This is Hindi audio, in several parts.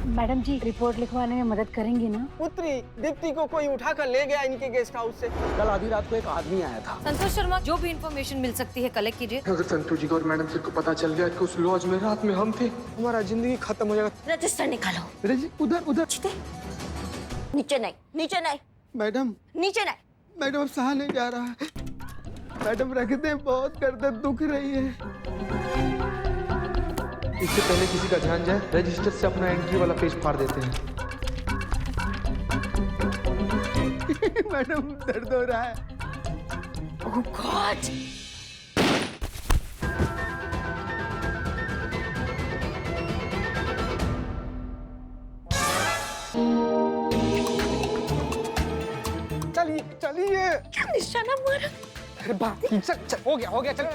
मैडम जी रिपोर्ट लिखवाने में मदद करेंगी ना? पुत्री दीप्ति को कोई उठा कर ले गया इनके गेस्ट हाउस से। कल आधी रात को एक आदमी आया था। संतोष शर्मा, जो भी इंफॉर्मेशन मिल सकती है कलेक्ट कीजिए। अगर संतोष जी को और मैडम सर को पता चल गया कि उस लॉज में रात में हम थे, हमारा जिंदगी खत्म हो जाएगा। रजिस्टर निकालो। उधर उधर। नीचे नहीं, नीचे नहीं, मैडम नीचे नहीं। मैडम अब सहा नहीं जा रहा है। मैडम रख दे, बहुत गर्दन दुख रही है। इससे पहले किसी का ध्यान जाए, रजिस्टर से अपना एंट्री वाला पेज फाड़ देते हैं। मैडम दर्द हो रहा है। Oh God! चलिए चलिए। क्या निशाना मारा? अरे बाप, चल चल, हो गया चल।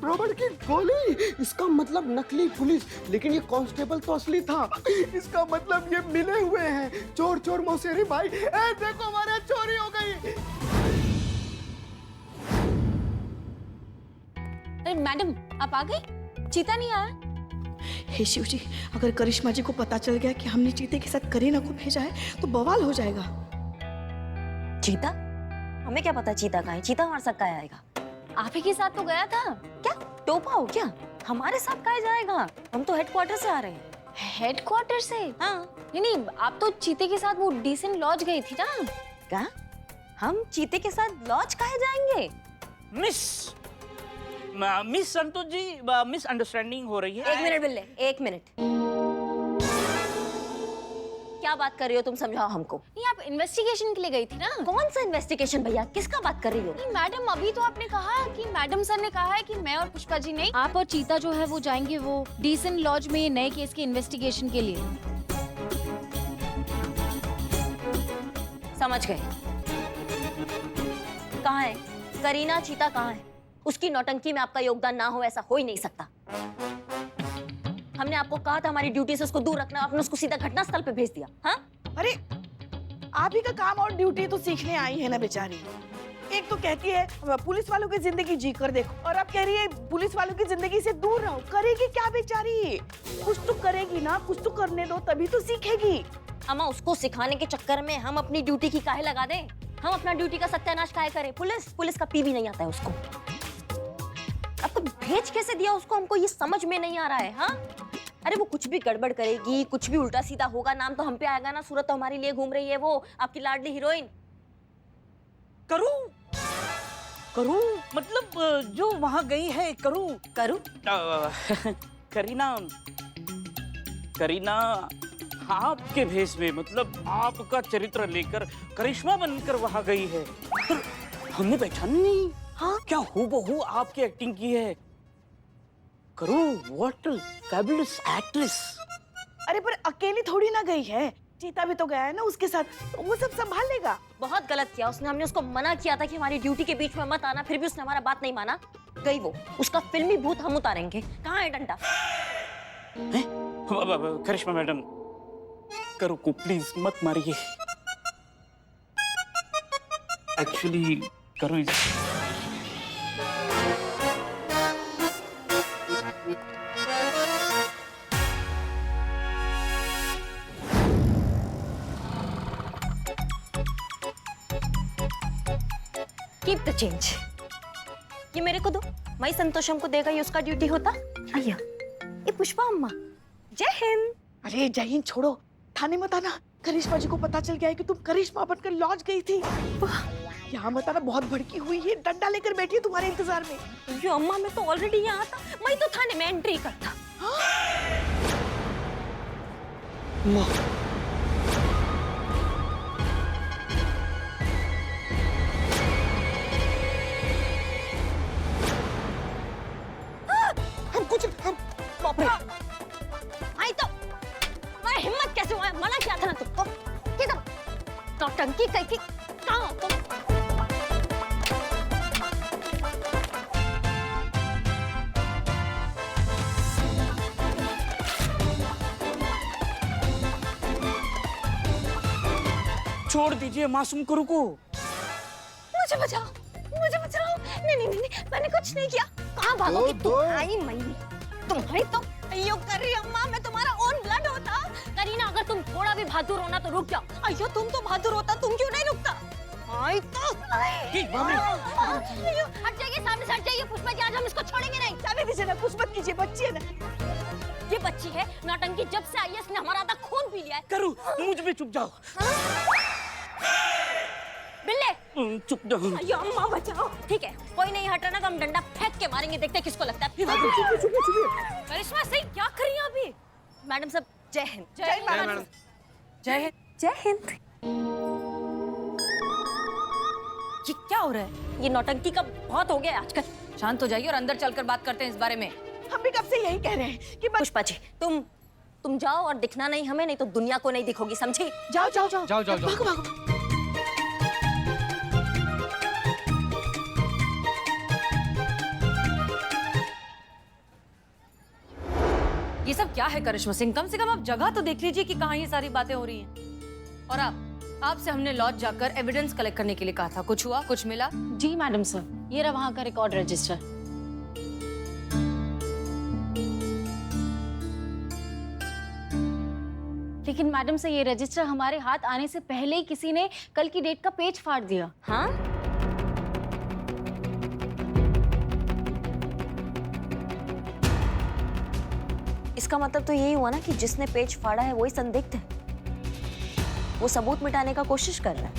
रॉबर्ट की गोली, इसका मतलब नकली पुलिस, लेकिन ये कांस्टेबल तो असली था। इसका मतलब ये मिले हुए हैं। चोर चोर मौसेरी भाई, ए देखो हमारे चोरी हो गई। अरे मैडम, आप आ गई? चीता नहीं आया? हे शिव जी, अगर करिश्मा जी को पता चल गया कि हमने चीते के साथ करीना को भेजा है तो बवाल हो जाएगा। चीता? हमें क्या पता चीता कहाँ है? चीता हमारे साथ कहाँ आएगा? आप ही के साथ तो गया था। क्या टोपा हो क्या? हमारे साथ कहाँ जाएगा? हम तो हेडक्वार्टर से आ रहे हैं। हेडक्वार्टर से? हाँ। नहीं, आप तो चीते के साथ वो डिसेंट लॉज गई थी ना? क्या? हम चीते के साथ लॉज कहाँ जाएंगे? मिस संतोष जी, मिसअंडरस्टैंडिंग हो रही है। एक मिनट बिल्ले, एक मिनट। क्या बात कर रही हो तुम? समझाओ हमको। नहीं, आप इन्वेस्टिगेशन के लिए गई थी ना? कौन सा इन्वेस्टिगेशन भैया? किसका बात कर रही हो? नहीं मैडम, अभी तो आपने कहा कि मैडम सर ने कहा है कि मैं और पुष्पा जी नहीं, आप और चीता जो है वो जाएंगे वो डिसेंट लॉज में नए केस के इन्वेस्टिगेशन के लिए। समझ गए। कहाँ है करीना? चीता कहाँ है? उसकी नौटंकी में आपका योगदान ना हो, ऐसा हो ही नहीं सकता। हमने आपको कहा था हमारी ड्यूटी से उसको दूर रखना, आपने उसको सीधा घटनास्थल पे भेज दिया। हाँ? अरे आप ही का काम और ड्यूटी तो सीखने आई है ना बेचारी। एक तो कहती है पुलिस वालों की जिंदगी जी कर देखो, और अब कह रही है पुलिस वालों की जिंदगी से दूर रहो। करेगी क्या बेचारी? कुछ तो करेगी ना, कुछ तो करने दो तभी तो सीखेगी। अम्मा, उसको सिखाने के चक्कर में हम अपनी ड्यूटी की काहे लगा दें? हम अपना ड्यूटी का सत्यानाश काहे करें? पुलिस का पी भी नहीं आता है उसको। आपको भेज कैसे दिया उसको, हमको ये समझ में नहीं आ रहा है। हाँ, अरे वो कुछ भी गड़बड़ करेगी, कुछ भी उल्टा सीधा होगा, नाम तो हम पे आएगा ना। सूरत तो हमारे लिए घूम रही है, वो आपकी लाडली हीरोइन। करूं मतलब जो वहां गई है। करूं करीना आपके भेष में, मतलब आपका चरित्र लेकर करिश्मा बनकर वहां गई है। हमने पहचानी नहीं। हाँ, क्या हूबहू आपकी एक्टिंग की है। करूं, व्हाट फैबुलस एक्ट्रेस। अरे पर अकेली थोड़ी ना गई है, चीता भी तो गया है ना उसके साथ, तो वो सब संभाल लेगा। बहुत गलत किया उसने। हमने उसको मना किया था कि हमारी ड्यूटी के बीच में मत आना, फिर भी उसने हमारा बात नहीं माना। गई वो, उसका फिल्मी भूत हम उतारेंगे। कहाँ है डंडा? करिश्मा मैडम, करो को प्लीज मत मारिए। एक्चुअली करो कीप द चेंज। ये मेरे को दो, मैं संतोषम को देगा, ये उसका ड्यूटी होता। आइया, ये पुष्पा अम्मा, जय हिंद। अरे जय हिंद छोड़ो, थाने मत आना। करिश्मा जी को पता चल गया है कि तुम करिश्मा बनकर लॉज गई थी। यहाँ मत आना, बहुत भड़की हुई है, डंडा लेकर बैठी है तुम्हारे इंतजार में। ये अम्मा, मैं तो ऑलरेडी यहाँ था, मैं तो थाने में एंट्री करता। हम बाप रे, आई तो मैं हिम्मत कैसे हुआ? मना किया था ना तुमको। किधर नौटंकी करके कहाँ हो तुम? छोड़ दीजिए मासूम करू को। मुझे बचाओ, मुझे बचाओ। नहीं नहीं नहीं, मैंने कुछ नहीं किया। कहाँ भागोगी तुम? आई मई। तुम्हारी तो अयो करी अम्मा, मैं तुम्हारा ओन ब्लड होता। करीना, अगर तुम थोड़ा भी बहादुर होना तो रुक जाओ। अयो तुम तो बहादुर होता, तुम क्यों नहीं रुकता? आई तो अयो, हट जाइए, सामने से हट जाइए पुष्पा जी, आज हम इसको छोड़ेंगे नहीं। जाने दीजिए ना, कुछ मत कीजिए, बच्ची है ना। ये बच्ची है नौटंकी, जब से आई है इसने हमारा आधा खून पी लिया है। करू, मुझ पे चुप जाओ। बिल्ले, चुप जाओ। अयो अम्मा बचाओ। ठीक है, कोई नहीं हट रहा ना तो हम डंडा फेंक के मारेंगे, देखते हैं किसको लगता है। करिश्मा सही क्या कर रही हैं अभी? मैडम साहब जय हिंद। जय हिंद मैडम। जय हिंद। जय हिंद। ये क्या हो रहा है? ये नौटंकी का बहुत हो गया है आजकल। शांत हो जाइए और अंदर चलकर बात करते हैं इस बारे में। हम भी कब से यही कह रहे हैं कि बस पुष्पा जी, तुम जाओ और दिखना नहीं हमें, नहीं तो दुनिया को नहीं दिखोगी, समझी? जाओ जाओ जाओ जाओ जाओ जाओ। भागो भागो। ये सब क्या है करिश्मा सिंह? कम से कम आप जगह तो देख लीजिए कि कहाँ ये सारी बातें हो रही हैं। और आपसे हमने लॉज जाकर एविडेंस कलेक्ट करने के लिए कहा था। कुछ हुआ, कुछ मिला? जी मैडम सर, ये रहा वहाँ का रिकॉर्ड रजिस्टर। लेकिन मैडम सर, ये रजिस्टर हमारे हाथ आने से पहले ही किसी ने कल की डेट का पेज फाड़ दिया। हाँ? इसका मतलब तो यही हुआ ना कि जिसने पेज फाड़ा है वही संदिग्ध है। वो सबूत मिटाने का कोशिश कर रहा है।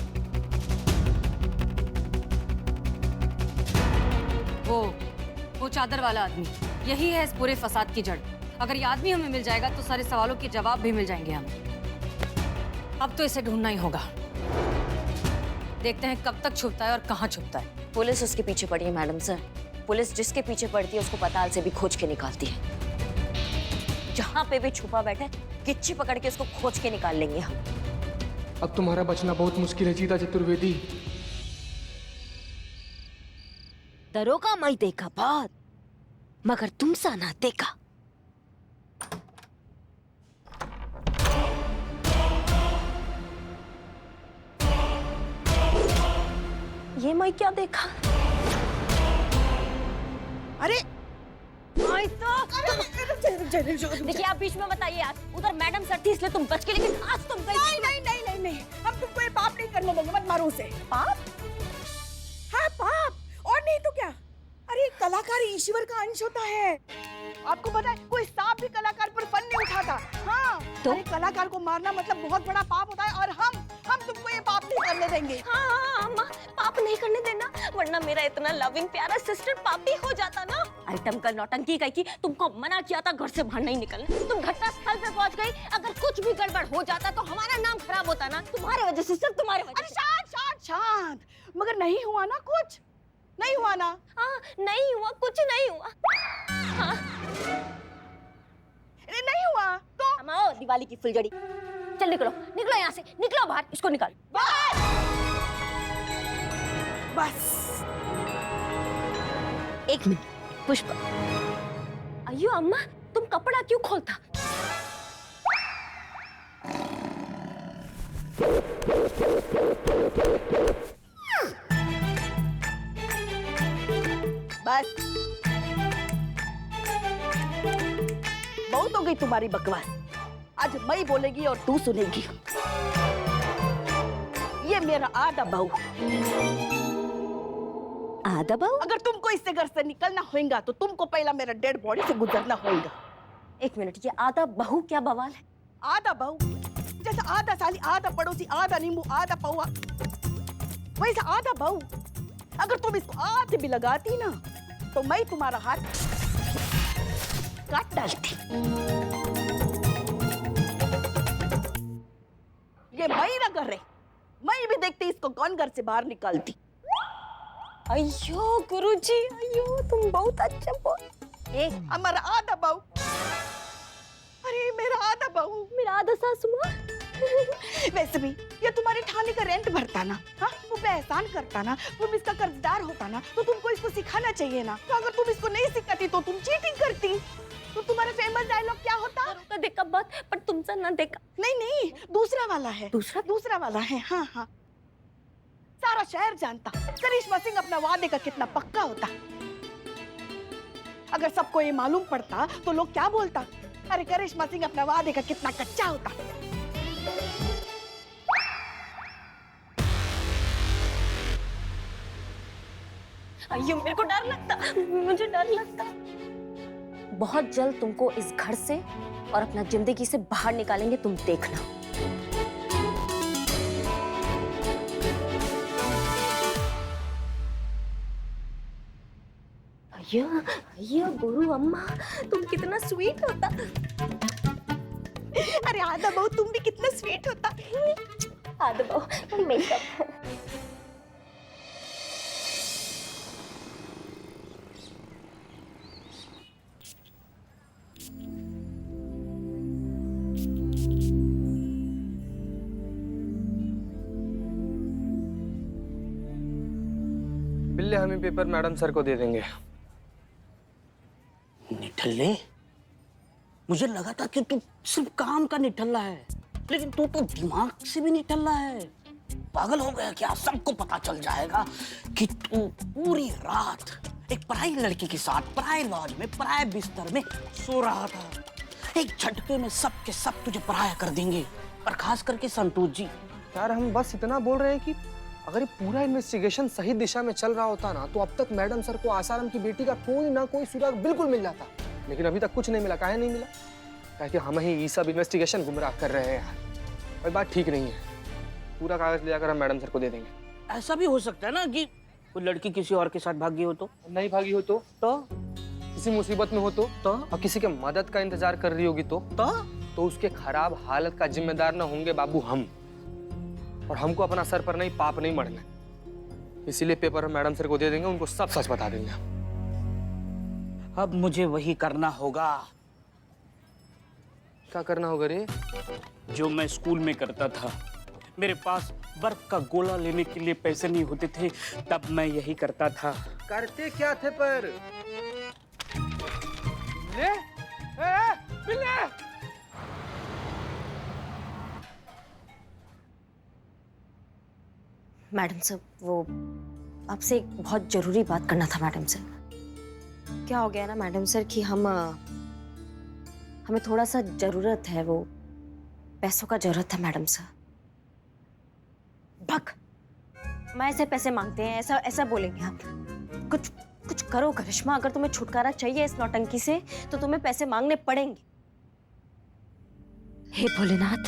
वो चादर वाला आदमी, यही है इस पूरे फसाद की जड़। अगर ये आदमी हमें मिल जाएगा तो सारे सवालों के जवाब भी मिल जाएंगे हमें। अब तो इसे ढूंढना ही होगा। देखते हैं कब तक छुपता है और कहाँ छुपता है। पुलिस उसके पीछे पड़ी है मैडम सर। पुलिस जिसके पीछे पड़ती है उसको पताल से भी खोज के निकालती है। जहाँ पे भी छुपा बैठे गिच्ची पकड़ के उसको खोज के निकाल लेंगे हम। अब तुम्हारा बचना बहुत मुश्किल है चीता चतुर्वेदी। दरोगा मैं देखा बात, मगर तुमसा ना देखा। ये मैं क्या देखा? अरे देखिए आप बीच में बताइए यार। उधर मैडम सर थी इसलिए तुम बच के, लेकिन आज तुम गई। नहीं नहीं नहीं नहीं नहीं, हम तुमको ये पाप नहीं करने देंगे, मत मारो उसे। पाप? हाँ पाप, और नहीं तो क्या। अरे कलाकार ईश्वर का अंश होता है। आपको पता है कोई सांप भी कलाकार पर फन नहीं उठाता। हाँ तो? अरे कलाकार को मारना मतलब बहुत बड़ा पाप होता है, और हम तुमको ये पाप नहीं करने देंगे। हाँ अम्मा, पाप नहीं करने देना, वरना मेरा इतना लविंग प्यारा सिस्टर पापी हो जाता ना। आइटम का नौटंकी कही की तुमको मना किया था घर से बाहर नहीं निकलना। तुम घटना स्थल पे पहुंच गई। अगर कुछ भी गड़बड़ हो जाता तो हमारा नाम खराब होता ना, तुम्हारे वजह से, सिर्फ तुम्हारे वजह अरे से। शांत शांत शांत, मगर नहीं हुआ ना कुछ, नहीं हुआ ना। हाँ नहीं हुआ, कुछ नहीं हुआ। हाँ नहीं हुआ तो आओ दिवाली की फुलझड़ी। चल निकलो निकलो यहाँ से, निकलो बाहर, इसको निकाल। बस एक मिनट पुष्पा। अयो अम्मा, तुम कपड़ा क्यों खोलता? बस बहुत हो गई तुम्हारी बकवास। आज मैं बोलेगी और तू सुनेगी। ये मेरा आधा बहू। आधा बहू? अगर तुमको इससे घर से निकलना होगा तो तुमको पहला मेरा डेड बॉडी से गुजरना होगा। एक मिनट, ये आधा बहू क्या बवाल है? आधा बहू जैसे आधा साली, आधा पड़ोसी, आधा नींबू, आधा पौआ, वैसे आधा बहू। अगर तुम इसको आधे भी लगाती ना तो मैं तुम्हारा हाथ काट डालती। ये मैं ना कर रहे, मैं भी देखती इसको कौन घर से बाहर निकालती। अयो गुरुजी, अयो तुम बहुत अच्छा बोल। हमारा आधा बहू, अरे मेरा आधा बहू, मेरा आधा सासू माँ। वैसे भी ये तुम्हारे थाने का रेंट भरता ना, हाँ तुम पे एहसान करता ना, तुम इसका कर्जदार होता ना, तो तुमको इसको सिखाना चाहिए ना। तो अगर तुम इसको नहीं सिखाती तो तुम चीटिंग करती। तो तुम्हारा फेमस डायलॉग क्या होता? तो देखा बात, पर तुमसे ना देखा। नहीं नहीं, दूसरा वाला है। दूसरा वाला है। हाँ हाँ, सारा शहर जानता करिश्मा सिंह अपना वादे का कितना पक्का होता। अगर सबको ये मालूम पड़ता तो लोग क्या बोलता? अरे करिश्मा सिंह अपना वादे का कितना कच्चा होता। अయ్యో मेरे को डर लगता, मुझे डर लगता। बहुत जल्द तुमको इस घर से और अपना जिंदगी से बाहर निकालेंगे, तुम देखना। अయ్యో अయ్యో गुरु अम्मा, तुम कितना स्वीट होता। अरे आधा बहू तुम भी कितना स्वीट होता। आधा बहू मेकअप। बिल्ले हम ही पेपर मैडम सर को दे देंगे। निठल्ले, मुझे लगा था कि तू सिर्फ काम का निठल्ला है, लेकिन तू तो दिमाग से भी निठल्ला है। पागल हो गया क्या? सबको पता चल जाएगा कि तू पूरी रात एक पराई लड़की के साथ पराए लॉज में पराए बिस्तर में सो रहा था। एक झटके में सब के सब तुझे पराया कर देंगे, और खास करके संतोष जी। यार हम बस इतना बोल रहे हैं कि अगर ये पूरा इन्वेस्टिगेशन सही दिशा में चल रहा होता ना, तो अब तक मैडम सर को आसाराम की बेटी का कोई ना कोई सुराग बिल्कुल मिल जाता। लेकिन अभी तक कुछ नहीं मिला। काहे नहीं मिला? क्योंकि हम ही ये सब इन्वेस्टिगेशन गुमराह कर रहे हैं यार। और बात ठीक नहीं है। पूरा कागज ले जाकर हम मैडम सर को दे देंगे। ऐसा भी हो सकता है ना कि कोई लड़की किसी और के साथ भागी हो तो? नहीं भागी हो तो किसी मुसीबत में हो तो और किसी के मदद का इंतजार कर रही होगी तो उसके खराब हालत का जिम्मेदार ना होंगे बाबू हम। और हमको अपना सर पर नहीं पाप नहीं मरना, इसीलिए पेपर हम मैडम सर को दे देंगे, उनको सब सच बता देंगे। अब मुझे वही करना होगा। क्या करना होगा रे? जो मैं स्कूल में करता था। मेरे पास बर्फ का गोला लेने के लिए पैसे नहीं होते थे, तब मैं यही करता था। करते क्या थे पर? ले? बिल्ले! मैडम सर, वो आपसे एक बहुत जरूरी बात करना था मैडम सर। क्या हो गया ना मैडम सर कि हमें थोड़ा सा जरूरत है, वो पैसों का जरूरत है मैडम सर। भक, मैं ऐसे पैसे मांगते हैं, ऐसा बोलेंगे आप? कुछ करो करिश्मा, अगर तुम्हें छुटकारा चाहिए इस नौटंकी से तो तुम्हें पैसे मांगने पड़ेंगे। हे भोलेनाथ।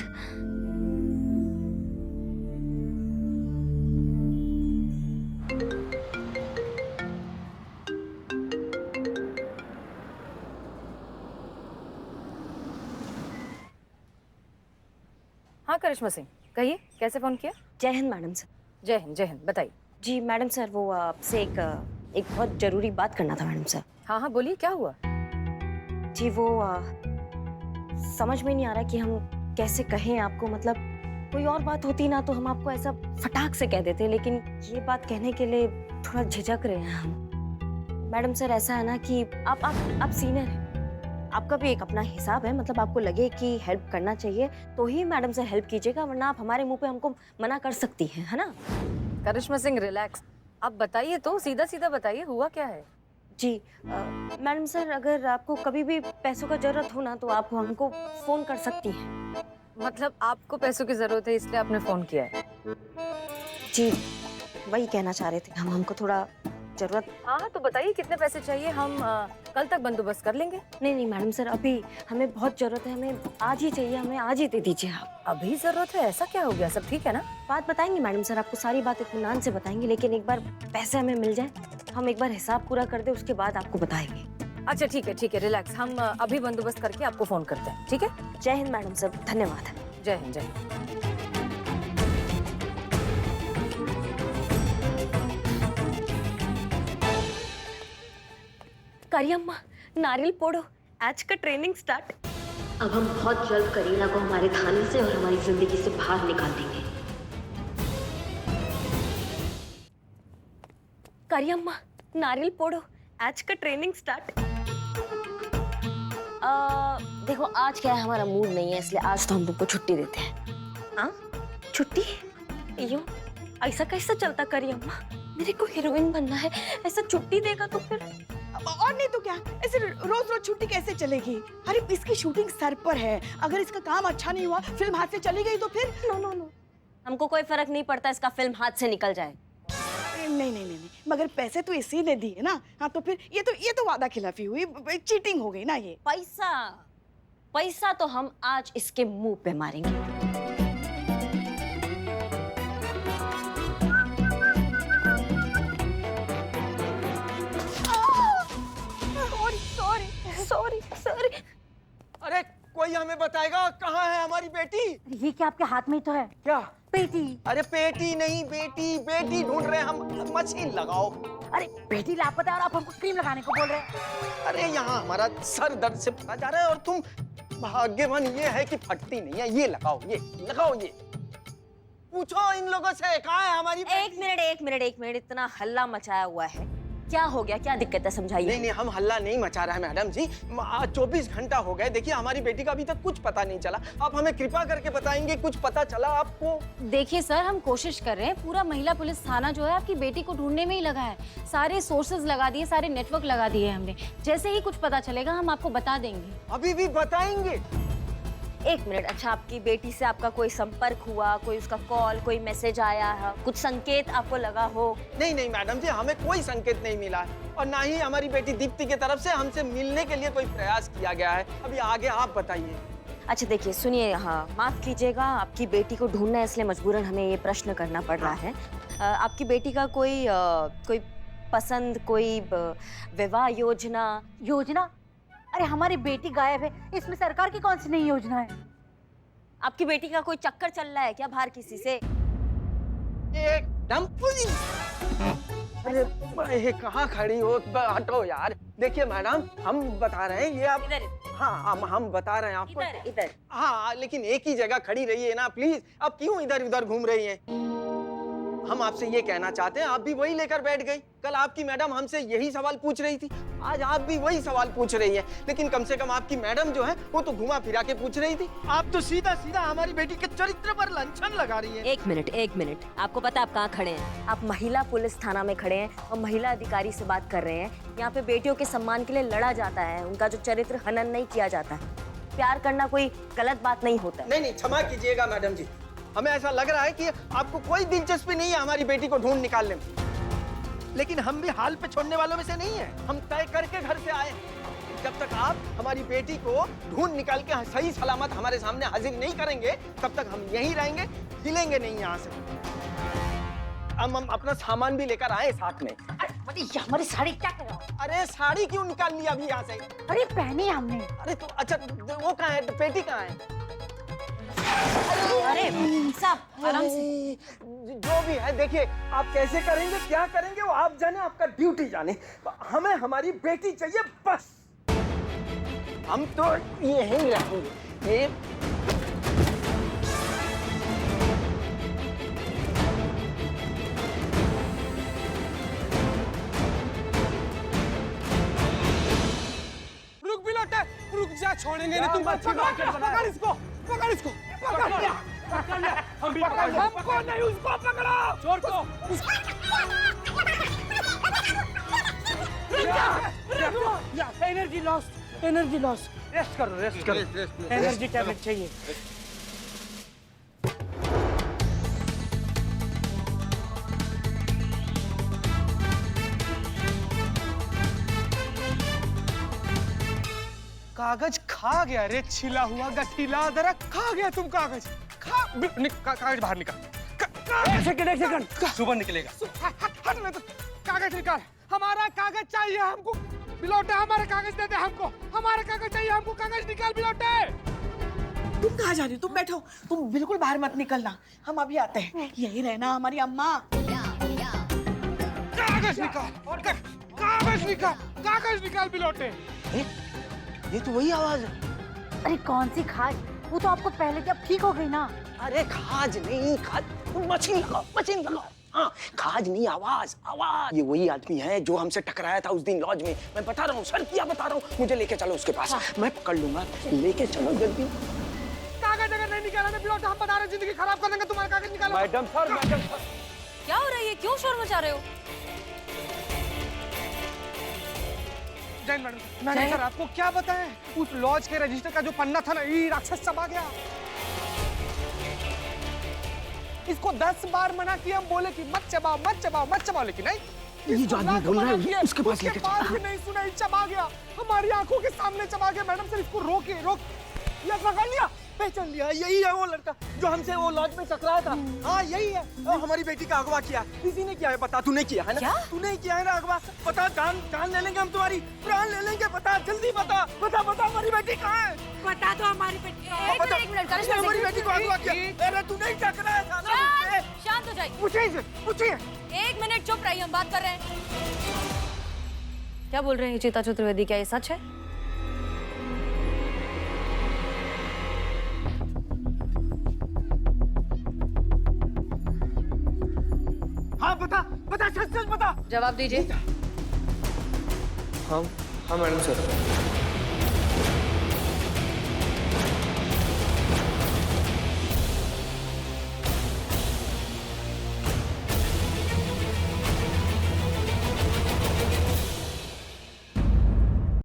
हाँ करिश्मा सिंह, कहिए कैसे फोन किया? जय हिंद मैडम सर। जय हिंद, बताइए। जी मैडम सर, वो आपसे एक बहुत जरूरी बात करना था मैडम सर। हाँ बोलिए, क्या हुआ? जी वो समझ में नहीं आ रहा कि हम कैसे कहें आपको। मतलब कोई और बात होती ना तो हम आपको ऐसा फटाक से कह देते, लेकिन ये बात कहने के लिए थोड़ा झिझक रहे हैं हम। मैडम सर ऐसा है ना कि आप सीनियर हैं, आपका भी एक अपना हिसाब है। मतलब आपको लगे कि हेल्प करना चाहिए तो ही मैडम सर हेल्प कीजिएगा, वरना आप हमारे मुंह पे हमको मना कर सकती हैं, है ना? करिश्मा सिंह रिलैक्स, आप बताइए तो, सीधा बताइए हुआ क्या है? जी मैडम सर, अगर आपको कभी भी पैसों का जरूरत हो ना तो आप हमको फोन कर सकती हैं। मतलब आपको पैसों की जरूरत है इसलिए आपने फोन किया है? जी वही कहना चाह रहे थे हम, हमको थोड़ा जरूरत। हाँ तो बताइए कितने पैसे चाहिए, हम कल तक बंदोबस्त कर लेंगे। नहीं मैडम सर, अभी हमें बहुत जरूरत है, हमें आज ही चाहिए, हमें आज ही दे दीजिए आप। अभी जरूरत है? ऐसा क्या हो गया? सब ठीक है ना? बात बताएंगे मैडम सर, आपको सारी बात इत्मीनान से बताएंगे, लेकिन एक बार पैसे हमें मिल जाए, हम एक बार हिसाब पूरा कर दे, उसके बाद आपको बताएंगे। अच्छा ठीक है, रिलैक्स, हम अभी बंदोबस्त करके आपको फोन करते हैं, ठीक है? जय हिंद मैडम सर, धन्यवाद। जय हिंद। करियम्मा, नारियल पोड़ो, आज का ट्रेनिंग स्टार्ट। अब हम बहुत जल्द करीना को हमारे थाने से और हमारी जिंदगी से बाहर निकाल देंगे। करियम्मा, नारियल पोड़ो, आज का ट्रेनिंग स्टार्ट। देखो आज क्या है, हमारा मूड नहीं है, इसलिए आज तो हम तुमको छुट्टी देते हैं। हाँ छुट्टी? यूं ऐसा कैसा चलता करियम्मा? मेरे को हीरोइन बनना है, ऐसा छुट्टी देगा तो फिर? और नहीं तो क्या, ऐसे रोज रोज छुट्टी कैसे चलेगी? अरे इसकी शूटिंग सर पर है, अगर इसका काम अच्छा नहीं हुआ, फिल्म हाथ से चली गई तो फिर? नो नो नो, हमको कोई फर्क नहीं पड़ता इसका फिल्म हाथ से निकल जाए। नहीं, मगर पैसे तो इसी ने दिए ना। हाँ तो फिर ये तो वादा खिलाफी हुई, चीटिंग हो गई ना ये। पैसा तो हम आज इसके मुंह पे मारेंगे। सॉरी। अरे कोई हमें बताएगा कहाँ है हमारी बेटी? ये क्या आपके हाथ में ही तो है? क्या? बेटी। अरे पेटी नहीं, बेटी ढूंढ रहे हैं हम। मशीन लगाओ। अरे बेटी लापता है और आप हमको क्रीम लगाने को बोल रहे हैं? अरे यहाँ हमारा सर दर्द से फटा जा रहा है और तुम, भाग्यवान ये है कि फटती नहीं है। ये लगाओ, ये लगाओ, ये पूछो इन लोगों से कहाँ है हमारी बेटी? एक मिनट, इतना हल्ला मचाया हुआ है, क्या हो गया, क्या दिक्कत है, समझाइए। नहीं, हम हल्ला नहीं मचा रहा है मैडम जी। 24 घंटा हो गए, देखिए हमारी बेटी का अभी तक कुछ पता नहीं चला। आप हमें कृपा करके बताएंगे कुछ पता चला आपको? देखिए सर, हम कोशिश कर रहे हैं, पूरा महिला पुलिस थाना जो है आपकी बेटी को ढूंढने में ही लगा है। सारे सोर्सेज लगा दिए, सारे नेटवर्क लगा दिए हमने। जैसे ही कुछ पता चलेगा हम आपको बता देंगे। अभी भी बताएंगे? एक मिनट, अच्छा आपकी बेटी से आपका कोई संपर्क हुआ, कोई उसका कॉल, कोई मैसेज आया है, कुछ संकेत आपको लगा हो? नहीं मैडम जी, हमें कोई संकेत नहीं मिला है और ना ही हमारी बेटी दीप्ति की तरफ से हमसे मिलने के लिए कोई प्रयास किया गया है। अभी आगे आप बताइए। अच्छा देखिए, सुनिए, हाँ माफ कीजिएगा, आपकी बेटी को ढूंढना है इसलिए मजबूरन हमें ये प्रश्न करना पड़ रहा है। आपकी बेटी का कोई पसंद, कोई विवाह योजना? अरे हमारी बेटी गायब है, इसमें सरकार की कौन सी नई योजना है? आपकी बेटी का कोई चक्कर चल रहा है क्या बाहर किसी से? एकदम। अरे कहाँ खड़ी हो? हटो यार। देखिए मैडम, हम बता रहे हैं, ये आप इधर। हाँ हम बता रहे हैं आपको। इधर। हाँ लेकिन एक ही जगह खड़ी रहिए ना प्लीज। अब क्यों इधर उधर घूम रही हैं? हम आपसे ये कहना चाहते हैं, आप भी वही लेकर बैठ गई। कल आपकी मैडम हमसे यही सवाल पूछ रही थी, आज आप भी वही सवाल पूछ रही हैं। लेकिन कम से कम आपकी मैडम जो है वो तो घुमा फिरा के पूछ रही थी। आप तो सीधा हमारी बेटी के चरित्र पर लांछन लगा रही हैं। एक मिनट, आपको पता है आप कहाँ खड़े हैं? आप महिला पुलिस थाना में खड़े हैं और महिला अधिकारी से बात कर रहे हैं। यहाँ पे बेटियों के सम्मान के लिए लड़ा जाता है, उनका जो चरित्र हनन नहीं किया जाता है। प्यार करना कोई गलत बात नहीं होता। नहीं, क्षमा कीजिएगा मैडम जी, हमें ऐसा लग रहा है कि आपको कोई दिलचस्पी नहीं है हमारी बेटी को ढूंढ निकालने में। लेकिन हम भी हाल पे छोड़ने वालों में से नहीं है। हम तय करके घर से आए हैं। जब तक आप हमारी बेटी को ढूंढ निकाल के सही सलामत हमारे सामने हाजिर नहीं करेंगे, तब तक हम यहीं रहेंगे, हिलेंगे नहीं यहाँ से। हम अपना सामान भी लेकर आए साथ में। ये हमारी साड़ी क्या कर रहा हो? अरे साड़ी क्यों निकाल लिया अभी यहाँ से? अरे पहनी हमने। अरे तो अच्छा वो कहाँ है, पेटी कहाँ है? अरे साहब आराम से। जो भी है देखिए, आप कैसे करेंगे, क्या करेंगे वो आप जाने, आपका ड्यूटी जाने। हमें हमारी बेटी चाहिए बस। हम तो यहीं रहेंगे। रुक भी लौटा, रुक जा, छोड़ेंगे नहीं। तुम पकड़ इसको। पकड़ लिया। हमको नहीं, उसको पकड़ो। चोर को। Energy loss. रेस्ट करो। एनर्जी टैबलेट चाहिए। कागज खा गया रे, छिला हुआ गठीला दरक खा गया। तुम कागज कागज बाहर निकाल। एक सेकंड, सुबह निकलेगा। हट में तो कागज निकाल। हमारा कागज चाहिए हमको। बिलौटे हमारा कागज दे दे हमको। हमारा कागज चाहिए हमको। कागज निकाल बिलौटे। तुम कहाँ जा रही हो? तुम बैठो, तुम बिल्कुल बाहर मत निकलना, हम अभी आते हैं। यही रहना हमारी अम्मा। कागज निकाल, कागज निकाल बिलौटे। ये तो वही आवाज है। अरे कौन सी खाज? वो तो आपको पहले जब ठीक हो गई ना। अरे खाज नहीं, मशीन लगाओ। हाँ, खाज नहीं, आवाज। ये वही आदमी है जो हमसे टकराया था उस दिन लॉज में। मैं बता रहा हूँ सर, क्या बता रहा हूँ। मुझे लेके चलो उसके पास। मैं पकड़ लूंगा, लेके चलो जल्दी। कागज अगर नहीं निकाला बिलौटे, हम बता रहे जिंदगी खराब कर देंगे। तुम्हारा कागज निकालो। Madam sir. क्या हो रहा है? क्यों शोर मचा रहे हो? जैन मैडम, मैंने सर आपको क्या बताएं, उस लॉज के रजिस्टर का जो पन्ना था ना, ये राक्षस चबा गया। इसको 10 बार मना किया, हम बोले कि मत चबाओ मत चबाओ मत चबाओ, लेकिन नहीं, ये जो आदमी बोल रहा है उसके पास लेके चला। भी नहीं सुना, ये चबा गया, हमारी आंखों के सामने चबा गया। मैडम सर इसको रोके, रोक, ये पकड़ लिया, पहचान लिया, यही है वो लड़का जो हमसे वो लॉज में टकराया था। हाँ यही है, और हमारी बेटी का अगवा किया, किसी ने किया है, बता, तूने किया है ना? तूने ही किया है ना अगवा? बता, जान ले लेंगे हम तुम्हारी, प्राण ले लेंगे, बता जल्दी बता, बता बता हमारी बेटी कहाँ है? बता दो हमारी बेटी। एक मिनट करिश्मा, हमारी बेटी को अगवा किया, अरे तूने ही टकराया था ना? शांत हो जाइए। पूछिए पूछिए। 1 मिनट चुप रहिए, हम बात कर रहे हैं। क्या बोल रहे हैं चीता चतुर्वेदी, क्या ये सच है? हाँ बता बता, सच सच बता। जवाब दीजिए। हाँ हाँ मैडम सर।